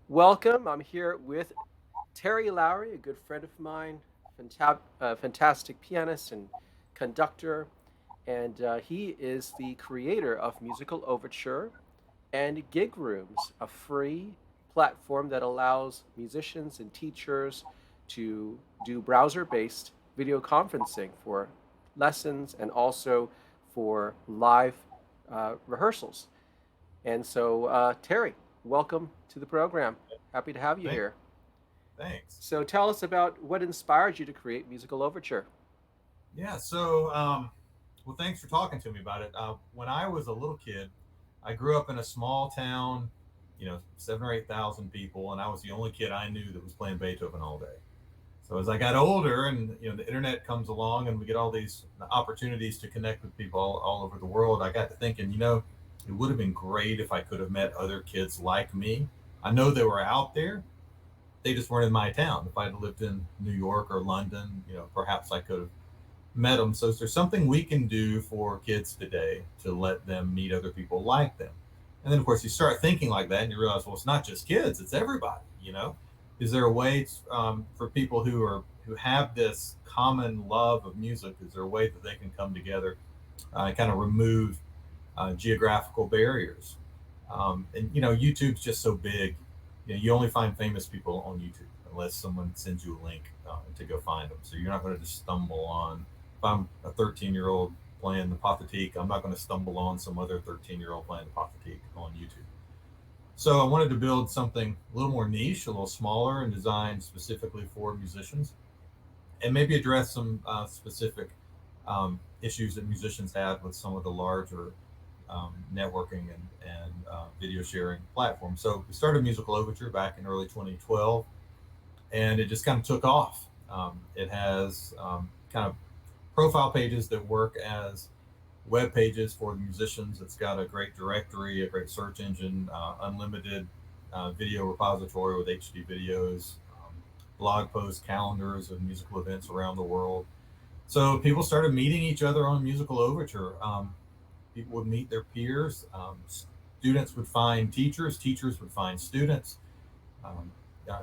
Welcome. I'm here with Terry Lowry, a good friend of mine, fantastic pianist and conductor, and he is the creator of Musical Overture and Gig Rooms, a free platform that allows musicians and teachers to do browser-based video conferencing for lessons and also for live rehearsals. And so, Terry, welcome to the program. Happy to have you Thank, here. thanks. So, tell us about what inspired you to create Musical Overture. Yeah, well, thanks for talking to me about it. When I was a little kid, I grew up in a small town, 7 or 8 thousand people, and I was the only kid I knew that was playing Beethoven all day. So as I got older, and the internet comes along, and we get all these opportunities to connect with people all over the world, I got to thinking, it would have been great if I could have met other kids like me. I know they were out there, they just weren't in my town. If I'd lived in New York or London, perhaps I could have met them. So is there something we can do for kids today to let them meet other people like them? And then of course you start thinking like that, and you realize, well, it's not just kids; it's everybody. Is there a way for people who have this common love of music? Is there a way that they can come together and kind of remove geographical barriers? And YouTube's just so big. You only find famous people on YouTube unless someone sends you a link to go find them. So you're not going to just stumble on. If I'm a 13-year-old playing the Pathetique, I'm not going to stumble on some other 13-year-old playing the Pathetique on YouTube. So I wanted to build something a little more niche, a little smaller, and designed specifically for musicians, and maybe address some specific issues that musicians had with some of the larger networking and video sharing platforms. So we started Musical Overture back in early 2012, and it just kind of took off. It has kind of profile pages that work as web pages for the musicians. It's got a great directory, a great search engine, unlimited video repository with HD videos, blog posts, calendars of musical events around the world. So people started meeting each other on Musical Overture. People would meet their peers. Students would find teachers. Teachers would find students. Um,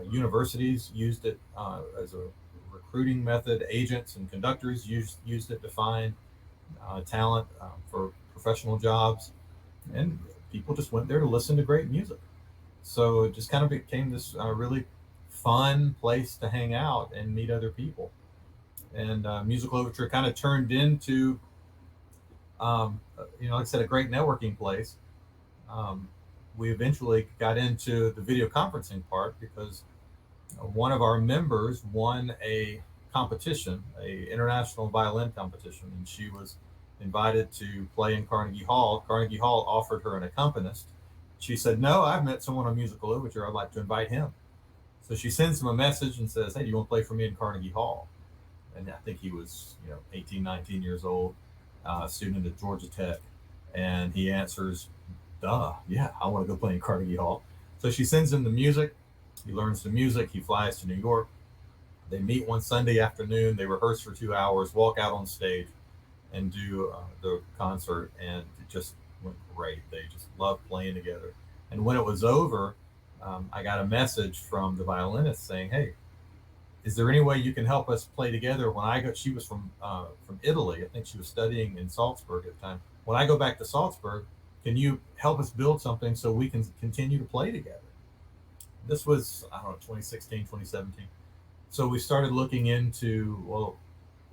Universities used it as a recruiting method. Agents and conductors used it to find talent for professional jobs. And people just went there to listen to great music. So it just kind of became this really fun place to hang out and meet other people. And Musical Overture kind of turned into, like I said, a great networking place. Um, we eventually got into the video conferencing part because one of our members won a competition, a international violin competition, and she was invited to play in Carnegie Hall. Carnegie Hall offered her an accompanist. She said, "No, I've met someone on Musical Overture. I'd like to invite him." So she sends him a message and says, "Hey, do you want to play for me in Carnegie Hall?" And I think he was, 18, 19 years old, student at Georgia Tech. And he answers, duh, yeah, I want to go play in Carnegie Hall. So she sends him the music. He learns the music. He flies to New York. They meet one Sunday afternoon. They rehearse for 2 hours, walk out on stage, and do the concert. And it just went great. They just loved playing together. And when it was over, I got a message from the violinist saying, "Hey, is there any way you can help us play together?" When I go, she was from Italy. I think she was studying in Salzburg at the time. When I go back to Salzburg, can you help us build something so we can continue to play together? This was, I don't know, 2016, 2017. So we started looking into, well,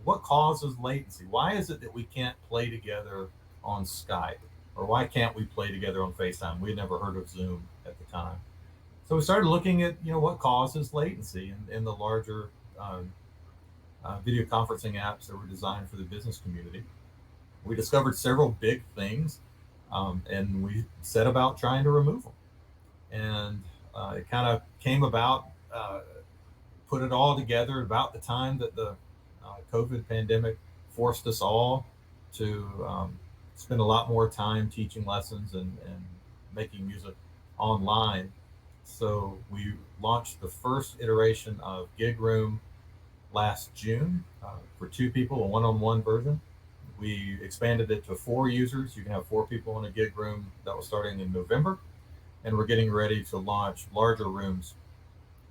what causes latency? Why is it that we can't play together on Skype? Or why can't we play together on FaceTime? We had never heard of Zoom at the time. So we started looking at, what causes latency in the larger um, video conferencing apps that were designed for the business community. We discovered several big things, and we set about trying to remove them. And it kind of came about, put it all together about the time that the COVID pandemic forced us all to spend a lot more time teaching lessons and making music online. So we launched the first iteration of Gig Room last June for two people, a one-on-one version. We expanded it to four users. You can have four people in a gig room. That was starting in November. and we're getting ready to launch larger rooms.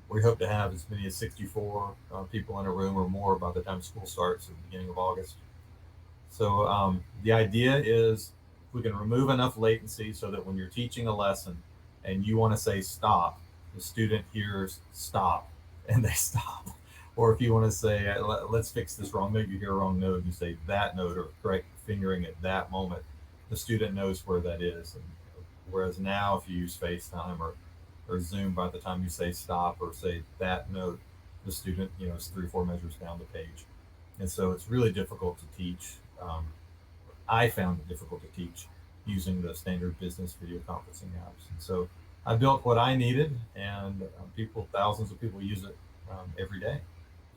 We hope to have as many as 64 people in a room or more by the time school starts at the beginning of August. So the idea is we can remove enough latency so that when you're teaching a lesson and you want to say stop, the student hears stop and they stop. Or if you want to say, let's fix this wrong note, you hear a wrong note, you say that note or correct fingering at that moment, the student knows where that is. And whereas now, if you use FaceTime or Zoom, by the time you say stop or say that note, the student, is 3 or 4 measures down the page. And so it's really difficult to teach. I found it difficult to teach using the standard business video conferencing apps. And so I built what I needed, and thousands of people use it every day.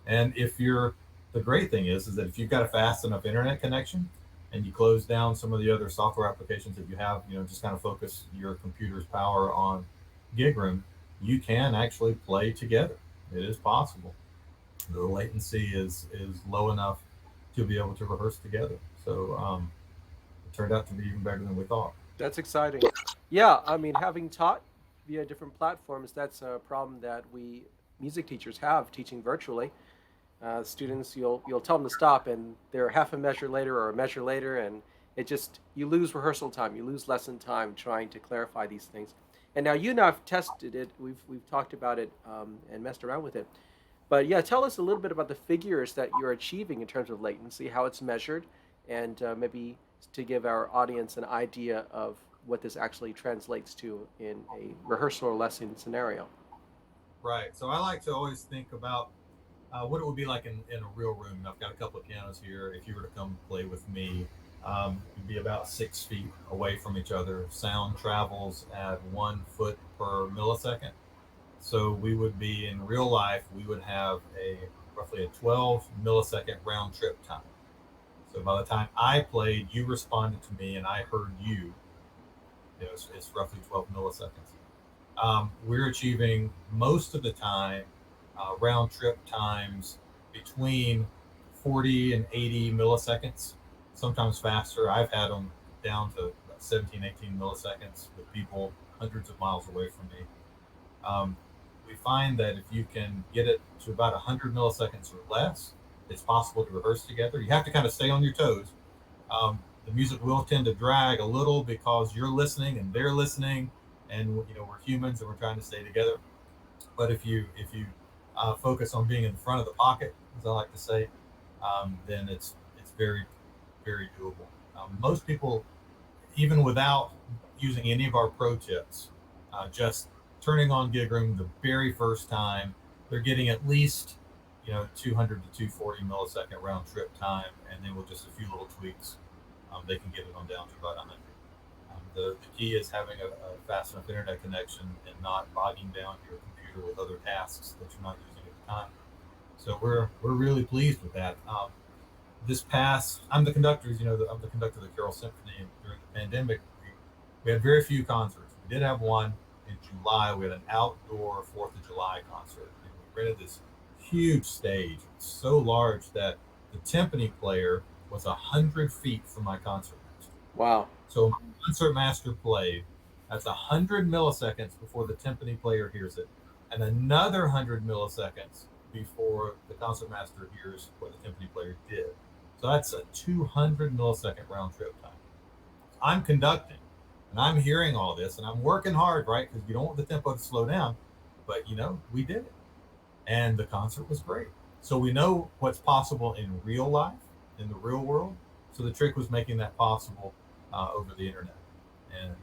And the great thing is that if you've got a fast enough internet connection, and you close down some of the other software applications that you have, just kind of focus your computer's power on Gig Room, you can actually play together. It is possible. The latency is low enough to be able to rehearse together. So it turned out to be even better than we thought. That's exciting. Yeah, I mean, having taught via different platforms, that's a problem that we music teachers have teaching virtually. Students, you'll tell them to stop, and they're half a measure later or a measure later, and it just you lose rehearsal time, you lose lesson time trying to clarify these things. And now you and I've tested it. We've talked about it and messed around with it. But yeah, tell us a little bit about the figures that you're achieving in terms of latency, how it's measured, and maybe to give our audience an idea of what this actually translates to in a rehearsal or lesson scenario. Right. So I like to always think about what it would be like in a real room. I've got a couple of pianos here. If you were to come play with me, you'd be about 6 feet away from each other. Sound travels at 1 foot per millisecond. So we would be in real life, we would have roughly a 12 millisecond round trip time. So by the time I played, you responded to me, and I heard you. It's roughly 12 milliseconds. We're achieving most of the time round trip times between 40 and 80 milliseconds, sometimes faster. I've had them down to 17, 18 milliseconds with people hundreds of miles away from me. Um, we find that if you can get it to about 100 milliseconds or less, it's possible to rehearse together. You have to kind of stay on your toes. The music will tend to drag a little because you're listening and they're listening, and we're humans and we're trying to stay together. But if you focus on being in front of the pocket, as I like to say, then it's very very doable. Most people, even without using any of our pro tips, just turning on Gig Room the very first time, they're getting at least 200 to 240 millisecond round trip time, and then with just a few little tweaks, they can get it on down to about 100. The key is having a fast enough internet connection and not bogging down your computer with other tasks that you're not using at the time. So we're really pleased with that. This past, I'm the conductor. I'm the conductor of the Carroll Symphony. And during the pandemic, we had very few concerts. We did have one in July. We had an outdoor Fourth of July concert, and we rented this huge stage, so large that the timpani player was 100 feet from my concert master. Wow. So my concert master played. That's 100 milliseconds before the timpani player hears it, and another 100 milliseconds before the concert master hears what the timpani player did. So that's a 200 millisecond round trip time. I'm conducting, and I'm hearing all this, and I'm working hard, right? Because you don't want the tempo to slow down. But we did it, and the concert was great. So we know what's possible in real life, in the real world. So the trick was making that possible over the internet, and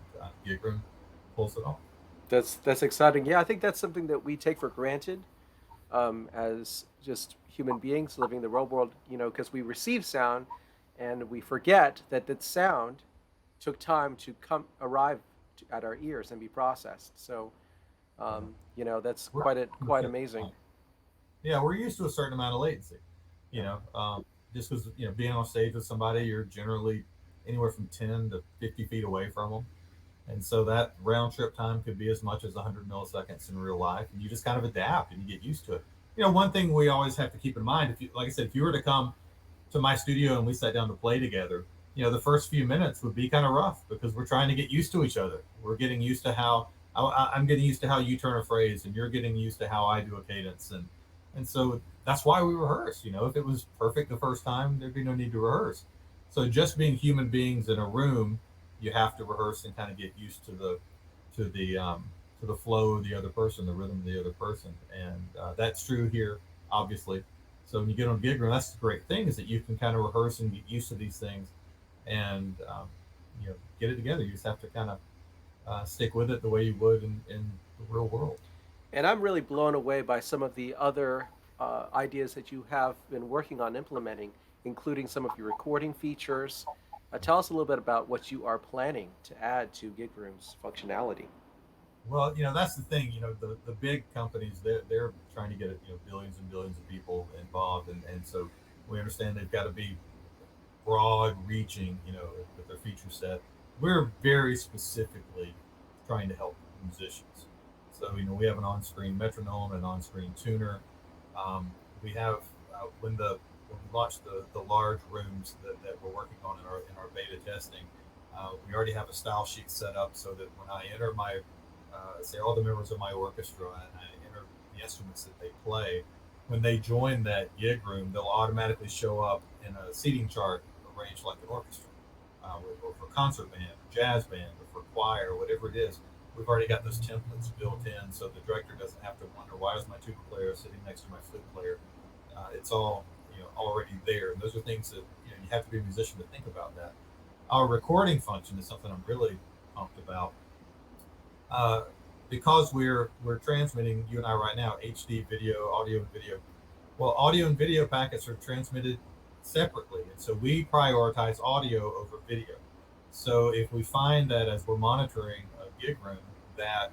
Gig Room pulls it off. That's exciting. Yeah, I think that's something that we take for granted as just human beings living in the real world. Because we receive sound, and we forget that that sound took time to come arrive at our ears and be processed. So, Yeah. that's We're, quite amazing. yeah, we're used to a certain amount of latency. You Yeah. know, just because being on stage with somebody, you're generally anywhere from 10 to 50 feet away from them. And so that round trip time could be as much as 100 milliseconds in real life. And you just kind of adapt and you get used to it. One thing we always have to keep in mind, if you, like I said, if you were to come to my studio and we sat down to play together, the first few minutes would be kind of rough because we're trying to get used to each other. We're getting used to how I'm getting used to how you turn a phrase, and you're getting used to how I do a cadence, and so that's why we rehearse. You know, if it was perfect the first time, there'd be no need to rehearse. So just being human beings in a room, you have to rehearse and kind of get used to the to the flow of the other person, the rhythm of the other person, and that's true here, obviously. So when you get on gig room, that's the great thing is that you can kind of rehearse and get used to these things, and get it together. You just have to kind of stick with it the way you would in the real world. And I'm really blown away by some of the other ideas that you have been working on implementing, including some of your recording features. Tell us a little bit about what you are planning to add to Gig Room's functionality. Well, that's the thing. The big companies, they're trying to get billions and billions of people involved, and so we understand they've got to be broad reaching, with their feature set. We're very specifically trying to help musicians. So, we have an on screen metronome, an on screen tuner. We have, when we launched the large rooms that we're working on in our beta testing, we already have a style sheet set up so that when I enter my, say, all the members of my orchestra and I enter the instruments that they play, when they join that gig room, they'll automatically show up in a seating chart arranged like an orchestra, or for concert band, or jazz band, or for choir, or whatever it is. We've already got those templates built in, so the director doesn't have to wonder why is my tuba player sitting next to my flute player. It's all already there, and those are things that you have to be a musician to think about that. Our recording function is something I'm really pumped about, uh, because we're transmitting, you and I right now, HD video, audio and video. Well, audio and video packets are transmitted separately, and so we prioritize audio over video. So if we find that as we're monitoring a gig room that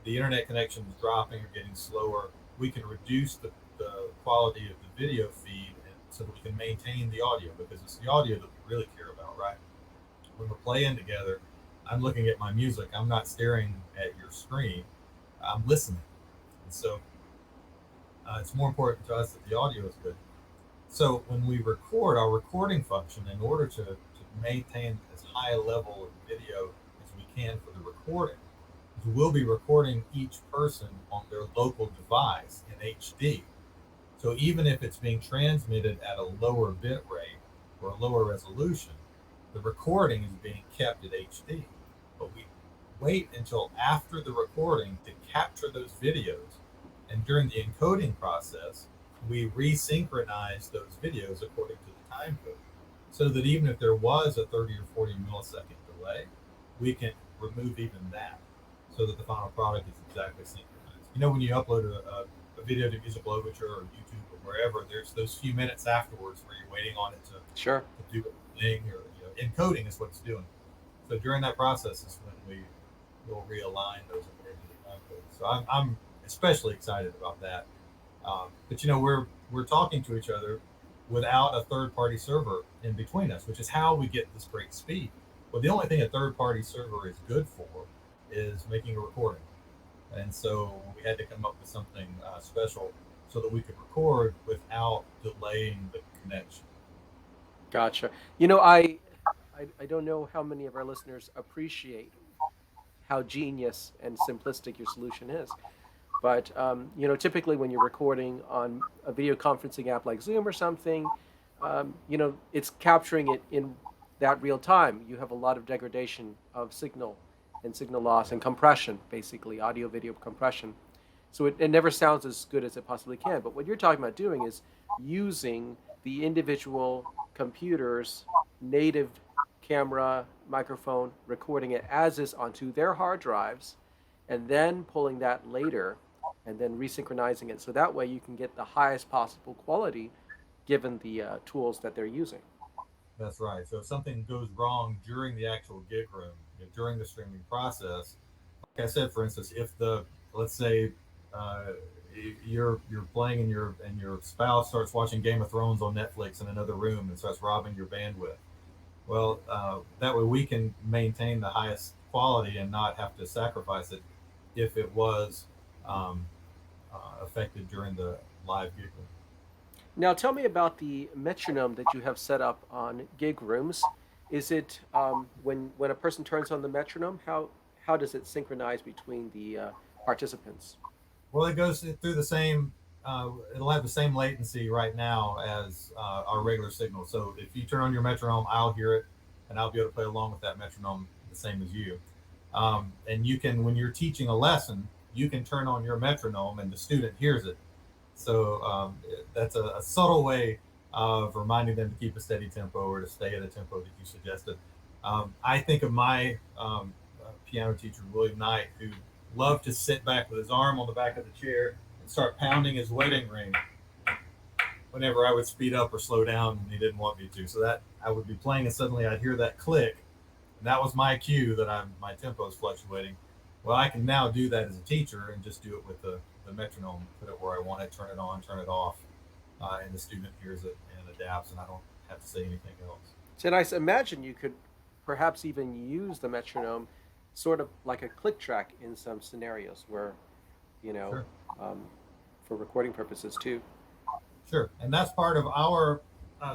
the internet connection is dropping or getting slower, we can reduce the quality of the video feed, and so that we can maintain the audio, because it's the audio that we really care about, right? When we're playing together, I'm looking at my music. I'm not staring at your screen. I'm listening, and so it's more important to us that the audio is good. So when we record, our recording function, in order to maintain as high a level of video as we can for the recording, is we'll be recording each person on their local device in HD. So even if it's being transmitted at a lower bit rate or a lower resolution, the recording is being kept at HD. But we wait until after the recording to capture those videos. And during the encoding process, we resynchronize those videos according to the time code. So that even if there was a 30 or 40 millisecond delay, we can remove even that, so that the final product is exactly synchronized. When you upload a video to Musical Overture or YouTube or wherever, there's those few minutes afterwards where you're waiting on it Sure. to do a thing, or encoding is what it's doing. So during that process is when we will realign those according to the time code. So I'm especially excited about that. But we're talking to each other without a third party server in between us, which is how we get this great speed. Well, the only thing a third party server is good for is making a recording, and so we had to come up with something special so that we could record without delaying the connection. Gotcha. I don't know how many of our listeners appreciate how genius and simplistic your solution is. But typically when you're recording on a video conferencing app like Zoom or something, it's capturing it in that real time. You have a lot of degradation of signal and signal loss Yeah, and compression, basically audio video compression. So it never sounds as good as it possibly can. But what you're talking about doing is using the individual computer's native camera, microphone, recording it as is onto their hard drives, and then pulling that later and then resynchronizing it. So that way you can get the highest possible quality given the tools that they're using. that's right. So if something goes wrong during the actual gig room, during the streaming process, like I said, for instance, if the let's say uh, you're playing and your spouse starts watching Game of Thrones on Netflix in another room and starts robbing your bandwidth, well, that way we can maintain the highest quality and not have to sacrifice it if it was um, affected during the live gig room. Now, tell me about the metronome that you have set up on gig rooms. Is it when a person turns on the metronome? how does it synchronize between the participants? Well, it goes through the same. It'll have the same latency right now as our regular signal. So if you turn on your metronome, I'll hear it, and I'll be able to play along with that metronome the same as you. And you can, when you're teaching a lesson, you can turn on your metronome, and the student hears it. So that's a subtle way of reminding them to keep a steady tempo or to stay at a tempo that you suggested. I think of my piano teacher, William Knight, who loved to sit back with his arm on the back of the chair and start pounding his wedding ring whenever I would speed up or slow down and he didn't want me to. So that I would be playing and suddenly I'd hear that click, and that was my cue that my tempo is fluctuating. Well, I can now do that as a teacher and just do it with the metronome, put it where I want it, turn it on, turn it off, and the student hears it and adapts, and I don't have to say anything else. So I imagine you could perhaps even use the metronome sort of like a click track in some scenarios where, you know, Sure, um, for recording purposes too. sure, and that's part of our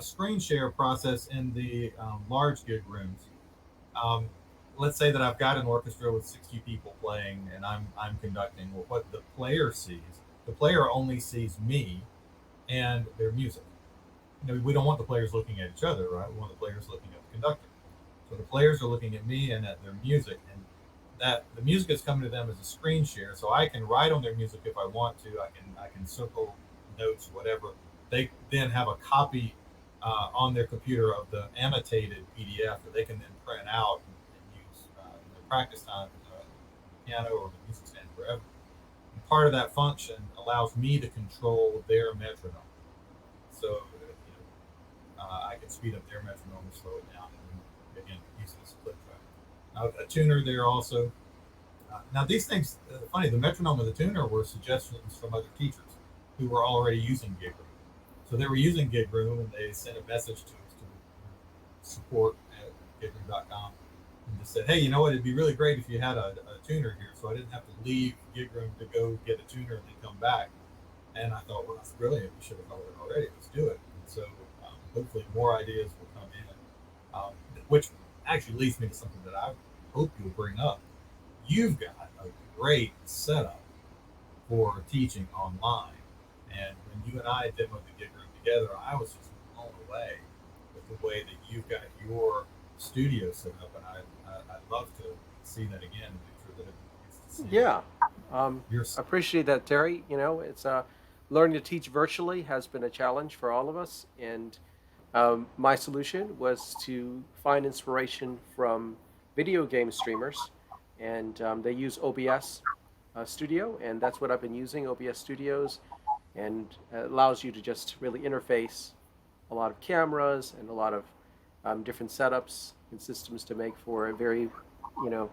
screen share process in the large gig rooms. Um, let's say that I've got an orchestra with 60 people playing and I'm conducting. Well, what the player only sees me and their music. We don't want the players looking at each other, right? We want the players looking at the conductor. So the players are looking at me and at their music, and that the music is coming to them as a screen share. So I can write on their music if I want to. I can circle notes, whatever. They then have a copy on their computer of the annotated PDF that they can then print out and use in their practice time, piano or the music stand, wherever. And part of that function allows me to control their metronome. So I can speed up their metronome and slow it down, and again use it as a click track. A tuner there also. Now these things, funny, the metronome and the tuner were suggestions from other teachers who were already using Gig Room. So they were using Gig Room, and they sent a message to us to support at gigroom.com and just said, hey, you know what? It'd be really great if you had a tuner here, so I didn't have to leave Gig Room to go get a tuner and then come back. And I thought, well, that's brilliant. We should have thought of it already. Let's do it. And so hopefully more ideas will come in, which actually leads me to something that I hope you'll bring up. You've got a great setup for teaching online. And when you and I demoed the Gig Room together, I was just blown away with the way that you've got your studio set up. And I'd love to see that again and make sure that everyone gets to see Yeah, your. appreciate that, Terry. You know, it's learning to teach virtually has been a challenge for all of us, and my solution was to find inspiration from video game streamers, and they use OBS Studio, and that's what I've been using, OBS Studios, and it allows you to just really interface a lot of cameras and a lot of different setups and systems to make for a very, you know,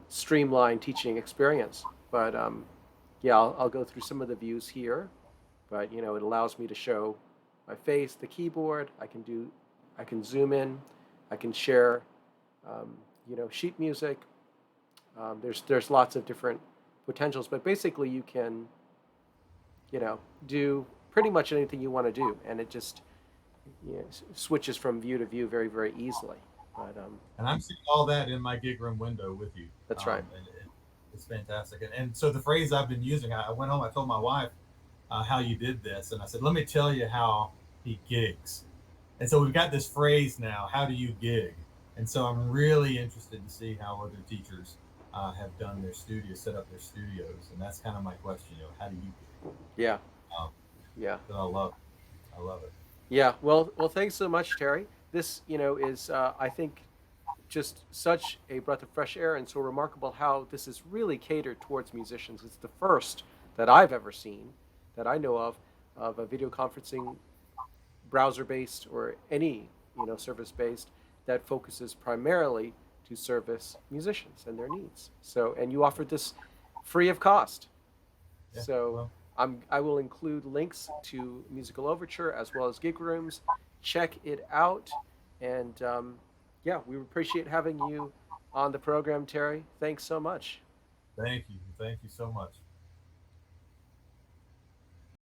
streamlined teaching experience. But yeah, I'll go through some of the views here, but you know, it allows me to show my face, the keyboard. I can zoom in, I can share, you know, sheet music. There's lots of different potentials, but basically you can, you know, do pretty much anything you want to do, and it just, you know, switches from view to view very very easily. But And I'm seeing all that in my Gig Room window with you. that's right. And it's fantastic. And so the phrase I've been using, I went home, I told my wife how you did this, and I said, let me tell you how he gigs. And so we've got this phrase now, how do you gig? And so I'm really interested to see how other teachers have done their studios, set up their studios. And that's kind of my question, how do you gig? Yeah, Um, yeah. but I love it. Yeah, well, thanks so much, Terry. This, you know, is I think just such a breath of fresh air, and so remarkable how this is really catered towards musicians. It's the first that I've ever seen, that I know of a video conferencing browser-based or any, you know, service-based that focuses primarily to service musicians and their needs. So, and you offered this free of cost. Yeah. So Well, I will include links to Musical Overture as well as Gig Rooms. Check it out. And yeah, we appreciate having you on the program, Terry. Thanks so much. thank you. Thank you so much.